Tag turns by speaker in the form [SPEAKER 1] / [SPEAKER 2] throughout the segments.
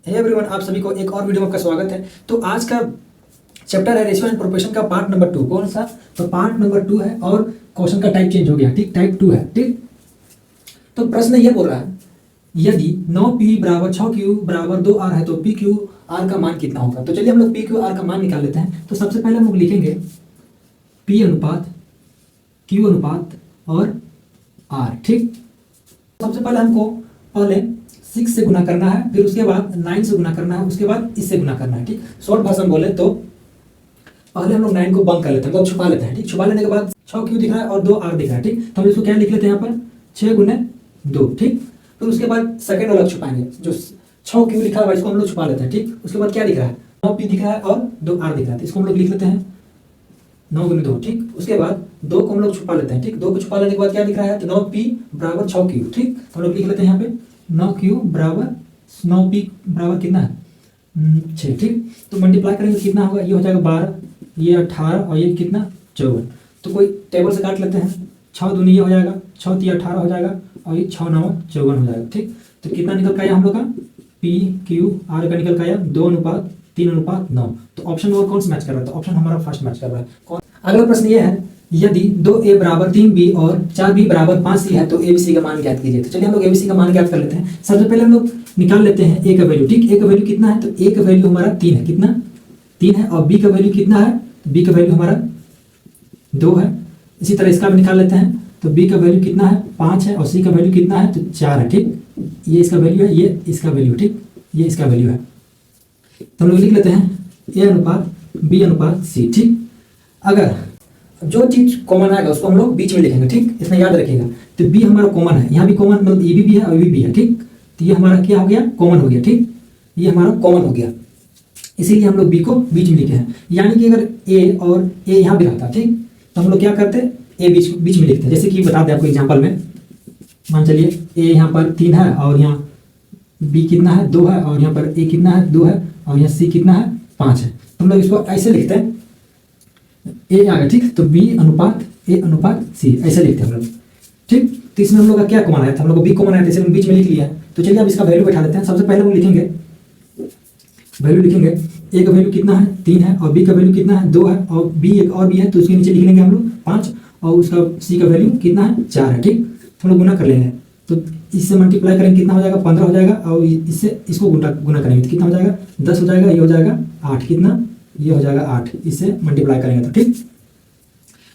[SPEAKER 1] Hey everyone, आप सभी को एक और वीडियो में आपका स्वागत है। तो आज का चैप्टर है रेशियो एंड प्रोपोर्शन का पार्ट नंबर 2। कौन सा? तो पार्ट नंबर 2 है और क्वेश्चन का टाइप चेंज हो गया। ठीक, टाइप 2 है। ठीक, तो प्रश्न ये बोल रहा है यदि 9p बराबर 6q बराबर 2r है तो pqr का मान कितना होगा। तो चलिए हम लोग pqr का मान निकाल लेते हैं। तो सबसे पहले हम लोग लिखेंगे p अनुपात q अनुपात और r। ठीक, सबसे पहले हमको पहले 6 से गुना करना है, फिर उसके बाद 9 से गुना करना है, उसके बाद इससे गुना करना है। ठीक, शॉर्ट भाषा बोले तो पहले हम लोग 9 को बंद कर लेते हैं, मतलब छुपा लेते हैं। ठीक, छुपा लेने के बाद 6q दिख रहा है और 2r दिख रहा है। ठीक, तो हम इसको क्या लिख लेते हैं यहाँ पर 6 गुने 2। ठीक, फिर उसके बाद सेकंड वाला छुपाएंगे, जो 6q लिखा है इसको हम लोग छुपा लेते हैं। ठीक, उसके बाद क्या दिख रहा है 9p दिख रहा है और 2r दिख रहा है, तो इसको हम लोग लिख लेते हैं 9 गुने 2। ठीक, उसके बाद 2 को हम लोग छुपा लेते हैं। ठीक, 2 को छुपा लेने के बाद क्या दिख रहा है तो 9p बराबर 6q। ठीक, तो हम लोग लिख लेते हैं यहाँ पे 9q बराबर 9p बराबर कितना है 6। ठीक, तो मल्टीप्लाई करेंगे कितना होगा, ये हो जाएगा 12, ये 18 और ये कितना 54। तो कोई टेबल से काट लेते हैं, 6 दूनी ये हो जाएगा, 6 3 18 हो जाएगा और ये 6 9 54 हो जाएगा। ठीक, तो कितना निकल का आया हम लोग का p q r का निकल का आया 2:3:9। तो ऑप्शन नंबर कौन सा मैच कर रहा है? तो ऑप्शन हमारा फर्स्ट मैच कर रहा है। अगला प्रश्न ये है यदि 2a बराबर 3b और 4b बराबर 5c है तो abc का मान ज्ञात कीजिए। तो चलिए हम लोग abc का मान ज्ञात कर लेते हैं। सबसे पहले हम लोग निकाल लेते हैं a का वैल्यू। ठीक, a का वैल्यू कितना है तो a का वैल्यू हमारा 3 है। कितना 3 है। और b का वैल्यू कितना है तो b का वैल्यू हमारा 2 है। इसी तरह इसका भी निकाल लेते हैं। तो b का वैल्यू कितना है 5 है और c का वैल्यू कितना है तो 4 है। ठीक, ये इसका वैल्यू है, ये इसका वैल्यू। ठीक, ये इसका वैल्यू है। तो हम लोग लिख लेते हैं a अनुपात b अनुपात c। ठीक, अगर जो चीज कॉमन आएगा उसको हम लोग बीच में लिखेंगे। ठीक, इसमें याद रखिएगा। तो b हमारा कॉमन है, यहाँ भी कॉमन मतलब ये भी है और ये भी है। ठीक, तो ये हमारा क्या हो गया कॉमन हो गया। ठीक, ये हमारा कॉमन हो गया, इसीलिए हम लोग b को बीच में लिखे हैं। यानी कि अगर a और a यहाँ भी रहता, ठीक, तो हम लोग क्या करते a बीच में लिखते हैं। जैसे कि बता दें आपको एग्जाम्पल में, मान चलिए a यहाँ पर 3 है और यहाँ b कितना है 2 है और यहाँ पर a कितना है 2 है और यहाँ c कितना है 5 है। तो हम लोग इसको ऐसे लिखते हैं a आ गया। ठीक, तो b अनुपात a अनुपात c ऐसे लिखते हैं हम लोग। ठीक, तो इसमें हम लोग का क्या कॉमन आया था, हम लोग को b कॉमन आया था, इसे हम बीच में लिख लिया है। तो चलिए अब इसका वैल्यू बैठा लेते हैं। सबसे पहले हम लिखेंगे वैल्यू लिखेंगे a का वैल्यू कितना है 3 है और b का वैल्यू कितना है 2 है और b एक और b है तो उसके नीचे लिख लेंगे हम लोग 5 और उसका c का वैल्यू कितना है 4 है। ठीक, तो हम लोग गुना कर लेंगे। तो इससे मल्टीप्लाई करेंगे कितना हो जाएगा 15 हो जाएगा और इससे इसको गुना करेंगे तो कितना हो जाएगा 10 हो जाएगा, ये हो जाएगा 8। कितना, ये हो जाएगा 8। इससे मल्टीप्लाई करेंगे तो ठीक।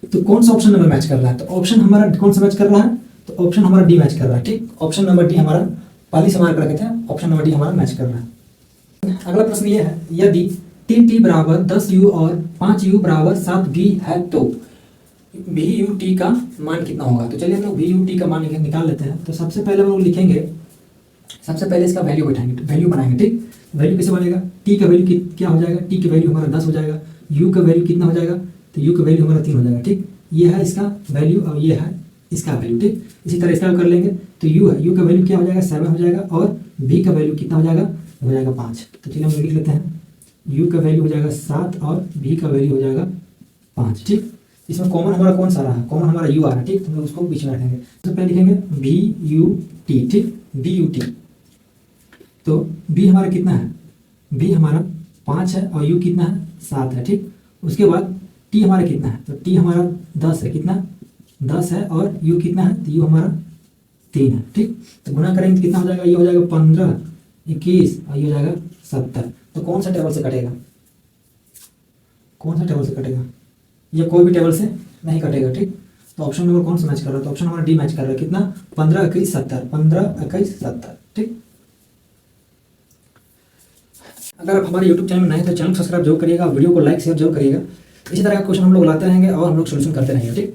[SPEAKER 1] तो कौन सा ऑप्शन नंबर मैच कर रहा है? तो ऑप्शन हमारा कौन सा मैच कर रहा है तो ऑप्शन हमारा डी मैच कर रहा है। ठीक, ऑप्शन नंबर डी हमारा पहले से हमारे पर रखे थे, ऑप्शन नंबर डी हमारा मैच कर रहा है। अगला प्रश्न ये है यदि टी बराबर 10u और 5u बराबर 7v है तो VUT का मान कितना होगा। तो चलिए हम लोग VUT का मान निकाल लेते हैं। तो सबसे पहले हम लोग लिखेंगे, सबसे पहले इसका वैल्यू बैठाएंगे, वैल्यू बनाएंगे। ठीक, वैल्यू कैसे बनेगा, टी का वैल्यू क्या हो जाएगा, टी का वैल्यू हमारा 10 हो जाएगा, यू का वैल्यू कितना हो जाएगा तो यू का वैल्यू हमारा 3 हो जाएगा। ठीक, ये है इसका वैल्यू और ये है इसका वैल्यू। ठीक, इसी तरह इसका कर लेंगे तो यू है, यू का वैल्यू क्या हो जाएगा 7 हो जाएगा और v का वैल्यू कितना हो जाएगा 5। तो चलिए हम लिख लेते हैं u का वैल्यू हो जाएगा 7 और v का वैल्यू हो जाएगा 5। ठीक, इसमें कॉमन हमारा कौन सा रहा है, कॉमन हमारा u आ रहा है। ठीक, तो हम लोग उसको बीच में रखेंगे। सबसे पहले लिखेंगे VUT। ठीक, VUT। तो v हमारा कितना है, v हमारा 5 है और u कितना है 7 है। ठीक, उसके बाद t हमारा कितना है तो t हमारा 10 है। कितना 10 है और u कितना है तो u हमारा 3 है। ठीक, तो गुना करेंगे तो कितना हो जाएगा, ये हो जाएगा 15 21 और ये हो जाएगा 70। तो कौन सा टेबल से कटेगा, कौन सा टेबल से कटेगा, ये कोई भी टेबल से नहीं कटेगा। ठीक, तो ऑप्शन नंबर कौन सा मैच कर रहा है तो ऑप्शन नंबर डी मैच कर रहा है। कितना 15 21 70, 15 21 70। ठीक, अगर आप हमारे YouTube चैनल में नए तो चैनल सब्सक्राइब जरूर करिएगा, वीडियो को लाइक शेयर जरूर करिएगा। इसी तरह का क्वेश्चन हम लोग लाते रहेंगे और हम लोग सोल्यूशन करते रहेंगे। ठीक,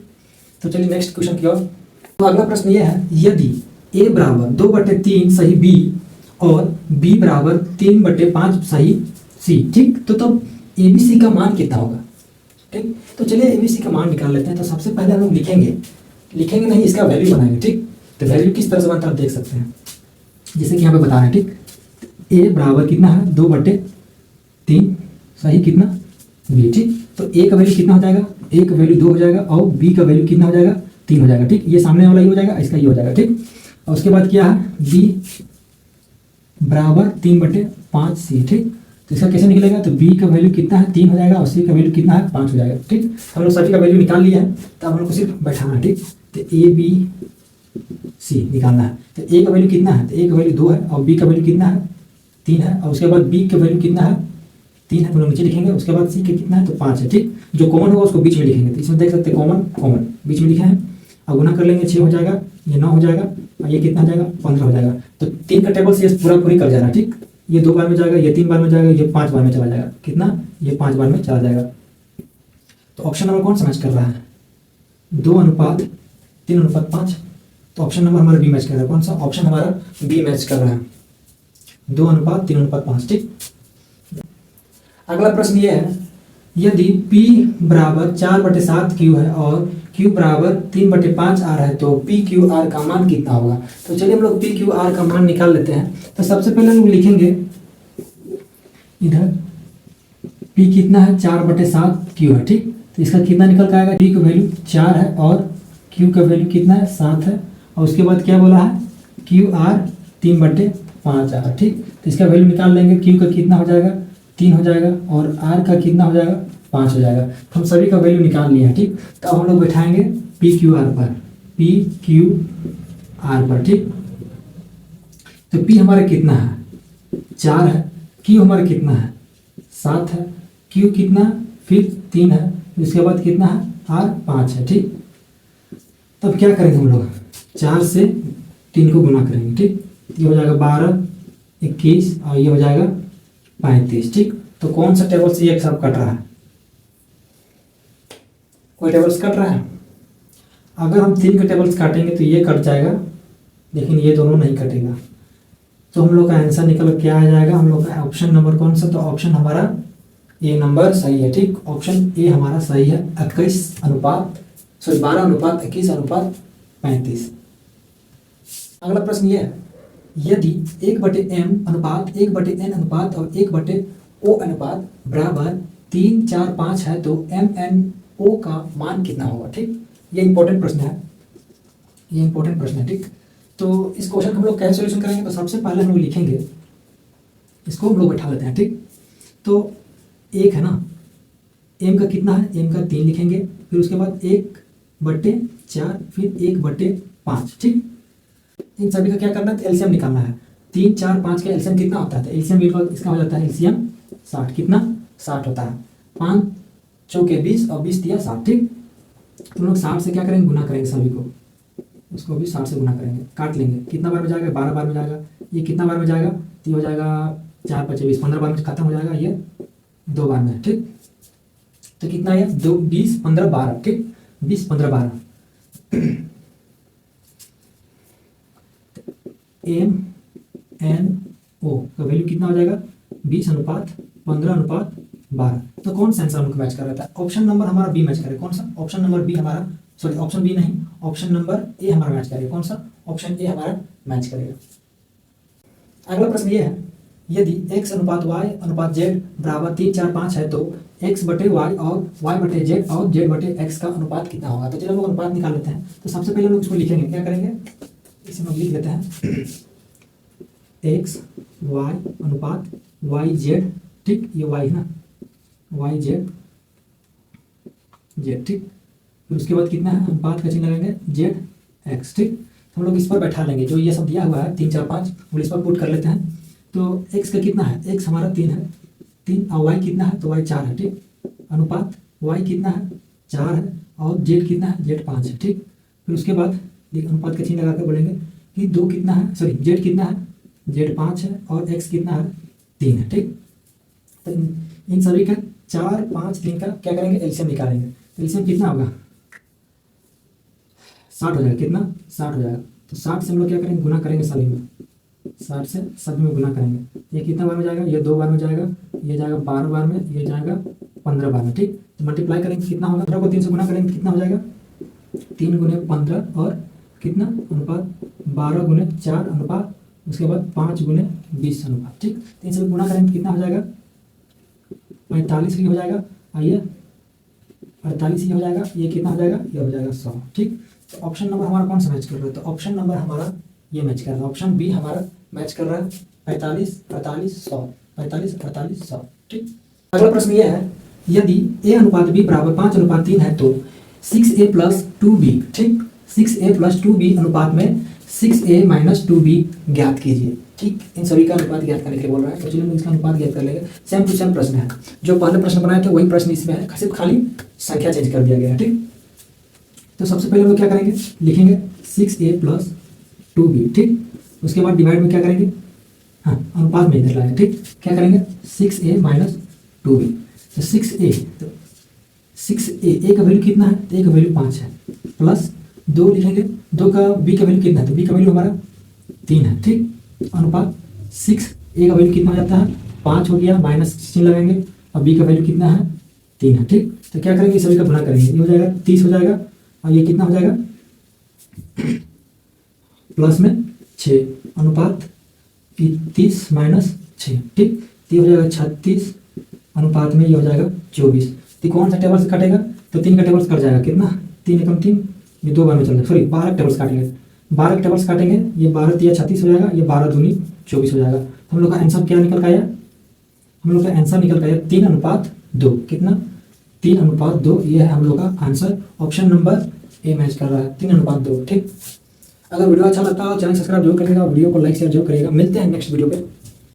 [SPEAKER 1] तो चलिए नेक्स्ट क्वेश्चन की ओर। तो अगला प्रश्न ये है यदि a बराबर 2/3 सही b और b बराबर 3/5 सही c। ठीक, तो तब abc का मान कितना होगा। ठीक, तो चलिए abc का मान निकाल लेते हैं। तो सबसे पहले हम लोग लिखेंगे नहीं, इसका वैल्यू बनाएंगे। ठीक, तो वैल्यू किस तरह से बनता है आप देख सकते हैं, जैसे कि यहाँ पे बता रहे हैं। ठीक, a बराबर कितना है 2/3 सही कितना b। ठीक, तो a का वैल्यू कितना हो जाएगा, a का वैल्यू 2 हो जाएगा और b का वैल्यू कितना हो जाएगा 3 हो जाएगा। ठीक, ये सामने वाला ये हो जाएगा, इसका ये हो जाएगा। ठीक, और उसके बाद क्या है b बराबर 3/5 5 सी, ठीक। तो इसका कैसे निकलेगा, तो बी का वैल्यू कितना है 3 हो जाएगा और सी का वैल्यू कितना है 5 हो जाएगा, ठीक। हम लोग सभी का वैल्यू निकाल लिया है, तो हम लोग को सिर्फ बैठाना है, ठीक। तो ए बी सी निकालना है। तो ए का वैल्यू कितना है, तो ए का वैल्यू 2 है और बी का वैल्यू कितना है 3 है और उसके बाद बी का वैल्यू कितना है 3 है, हम लोग नीचे लिखेंगे। उसके बाद सी का कितना है, तो 5 है, ठीक। जो कॉमन होगा उसको बीच में लिखेंगे, तो इसमें देख सकते हैं कॉमन कॉमन बीच में लिखे हैं। अब गुना कर लेंगे 6 हो जाएगा, ये 9 हो जाएगा और ये कितना हो जाएगा 15 हो जाएगा। तो 3 का टेबल से पूरा पूरी कर जाना, ठीक। ये 2 बार में जाएगा, ये 3 बार में जाएगा, ये 5 बार में चला जाएगा, कितना, ये 5 बार में चला जाएगा। तो ऑप्शन नंबर कौन सा मैच कर रहा है, 2:3:5। तो ऑप्शन नंबर हमारा बी मैच कर रहा है, कौन सा, ऑप्शन हमारा बी मैच कर रहा है, 2:3:5, ठीक। अगला प्रश्न ये है, यदि P बराबर 4/7 Q है और Q बराबर 3/5 R है तो PQR का मान कितना होगा। तो चलिए हम लोग PQR का मान निकाल लेते हैं। तो सबसे पहले हम लोग लिखेंगे इधर P कितना है 4/7 Q है, ठीक। तो इसका कितना निकल के आएगा, P का वैल्यू 4 है और Q का वैल्यू कितना है 7 है और उसके बाद क्या बोला है QR 3/5 R, ठीक। तो इसका वैल्यू निकाल लेंगे, Q का कितना हो जाएगा 3 हो जाएगा और R का कितना हो जाएगा 5 हो जाएगा। तो हम सभी का वैल्यू निकाल लिए हैं, ठीक। तो अब हम लोग बैठाएंगे PQR पर, ठीक। तो P हमारा कितना है 4 है, Q हमारा कितना है 7 है, Q कितना फिर 3 है, इसके बाद कितना है R 5 है, ठीक। तब क्या करेंगे हम लोग 4 से 3 को गुना करेंगे, ठीक। ये हो जाएगा 12, 21 और ये हो जाएगा 35, ठीक। तो कौन सा टेबल से ये सब कट रहा है, कोई टेबल्स कट रहा है। अगर हम 3 के टेबल्स काटेंगे तो ये कट जाएगा, लेकिन ये दोनों नहीं कटेगा। तो हम लोग का आंसर निकल क्या आ जाएगा, हम लोग का ऑप्शन नंबर कौन सा, तो ऑप्शन हमारा ए नंबर सही है, ठीक। ऑप्शन ए हमारा सही है, 12:21:35। अगला प्रश्न ये है, यदि 1/m अनुपात 1/n अनुपात और 1/o अनुपात बराबर 3, 4, 5 है तो MNO का मान कितना होगा, ठीक। ये इंपॉर्टेंट प्रश्न है, ठीक। तो इस क्वेश्चन को हम लोग कैसे सॉल्यूशन करेंगे, तो सबसे पहले हम लोग लिखेंगे, इसको हम लोग बैठा लेते हैं, ठीक। तो 1 है ना, m का कितना है, m का 3 लिखेंगे, फिर उसके बाद 1/4 फिर 1/5, ठीक। इन सभी का क्या करना है, एलसीएम निकालना है। 3, 4, 5 का एलसीएम कितना होता है, तो एलसीएम इसका हो जाता है एलसीएम 60, कितना 60 होता है। 5 चौके 20 और 20 दिया 60, ठीक। तो लोग 60 से क्या करेंगे, गुना करेंगे सभी को, उसको भी 60 से गुना करेंगे, काट लेंगे, कितना बार में जाएगा 12 बार में जाएगा। ये कितना बार में जाएगा, तो ये हो जाएगा 4, 5, 20, 15 बार में खत्म हो जाएगा, ये 2 बार में, ठीक। तो कितना है 2, 20, 15, 12, ठीक। 20, 15, 12 MNO का वैल्यू कितना हो जाएगा 20:15:12। तो कौन सा आंसर हमको मैच कर रहा था, ऑप्शन नंबर हमारा बी मैच करे, कौन सा, ऑप्शन नंबर बी हमारा, सॉरी ऑप्शन बी नहीं, ऑप्शन नंबर ए हमारा मैच करेगा, कौन सा, ऑप्शन ए हमारा मैच करेगा। अगला प्रश्न ये है, यदि x/y/z बराबर 3, 4, 5 है तो x/y और y/z और z/x का अनुपात कितना होगा। तो चलो हम लोग अनुपात निकाल लेते हैं। तो सबसे पहले हम लोग इसको लिखेंगे, क्या करेंगे, इसे हम लिख लेते हैं x y अनुपात y z, ठीक। ये y है ना, y z, ठीक। फिर उसके बाद कितना है, अनुपात का चिन्ह लगाएंगे z x, ठीक। हम लोग इस पर बैठा लेंगे, जो ये सब दिया हुआ है 3, 4, 5 हम इस पर पुट कर लेते हैं। तो x का कितना है, x हमारा 3 है, 3 और y कितना है, तो y 4 है, ठीक। अनुपात y कितना है 4 है और z कितना है, z 5 है, ठीक। फिर उसके बाद अनुपात का चिन्ह लगा कर बोलेंगे कि 2 कितना है, सॉरी z कितना है, z 5 है और x कितना है 3 है, ठीक। तो इन सभी का 4, 5, 3 का क्या करेंगे, एलसीएम निकालेंगे। तो एलसीएम कितना होगा 60 हो जाएगा, कितना 60 हो जाएगा। तो 60 से हम लोग क्या करेंगे, गुना करेंगे सभी में, 60 से सभी में गुना करेंगे। ये कितना बार में जाएगा, ये 2 बार में जाएगा, ये जाएगा 12 बार में, ये जाएगा 15 बार में, ठीक। तो मल्टीप्लाई करेंगे कितना होगा, 15 को 3 से गुना करेंगे कितना हो जाएगा 3 गुने 15 और कितना अनुपात 12 गुने 4 अनुपात, उसके बाद 5 गुने 20 अनुपात, ठीक। 3 से गुना करेंगे कितना हो जाएगा 45 ही हो जाएगा, आइए 48 ही हो जाएगा, ये कितना हो जाएगा, ये हो जाएगा 100, ठीक। तो ऑप्शन नंबर हमारा कौन सा मैच कर रहा है, तो ऑप्शन नंबर हमारा ये मैच कर रहा है, ऑप्शन बी हमारा मैच कर रहा है 45, 48, 100। 45 48 100। ठीक, अगला प्रश्न यह है, यदि a अनुपात b बराबर 5:3 है तो 6a प्लस 2b, ठीक, 6a प्लस 2b अनुपात में 6a माइनस 2b ज्ञात कीजिए। ठीक, इन सभी का अनुपात ज्ञात करने के लिए बोल रहा है, तो चलिए हम इसका अनुपात ज्ञात कर लेंगे। सेम टू सेम प्रश्न है, जो पहले प्रश्न बनाए थे वही प्रश्न इसमें है, सिर्फ खाली संख्या चेंज कर दिया गया है। ठीक, तो सबसे पहले हम लोग क्या करेंगे, लिखेंगे 6a प्लस 2b, ठीक, उसके बाद डिवाइड में क्या करेंगे, हाँ अनुपात में इधर लाएंगे। ठीक, क्या करेंगे 6a माइनस 2b, तो 6a, तो 6a का वैल्यू कितना है, तो a का वैल्यू 5 है, प्लस 2 लिखेंगे, 2 का b का वैल्यू कितना है, तो b का वैल्यू हमारा 3 है। ठीक, अनुपात 6a का वैल्यू कितना हो जाता है, 5 हो गया, माइनस चिन्ह लगाएंगे, और b का वैल्यू कितना है, 3 है। ठीक, तो क्या करेंगे, सभी का गुणा करेंगे, ये हो जाएगा 30 हो जाएगा, और ये कितना हो जाएगा प्लस में 6, अनुपात 30 माइनस 6। ठीक, तो ये हो जाएगा 36, अनुपात में ये हो जाएगा 24। तो कौन सा टेबल से कटेगा, तो 3 का टेबल्स कट जाएगा, कितना 3 एकम 3, ये 2 बार में चल जाएगा, सॉरी 12 टेबल्स काटेंगे, 12 टेबल्स काटेंगे, ये 12 तिया 36 हो जाएगा, ये 12 दूनी 24 हो जाएगा। हम लोग का आंसर क्या निकल के आया, हम लोग का आंसर निकल के आया 3:2, कितना 3:2, ये है हम लोग का answer. Option number A match कर रहा है 3:2। ठीक, अगर वीडियो अच्छा लगता हो चैनल सब्सक्राइब जरूर करिएगा, वीडियो को लाइक शेयर जरूर करिएगा। मिलते हैं नेक्स्ट वीडियो पे।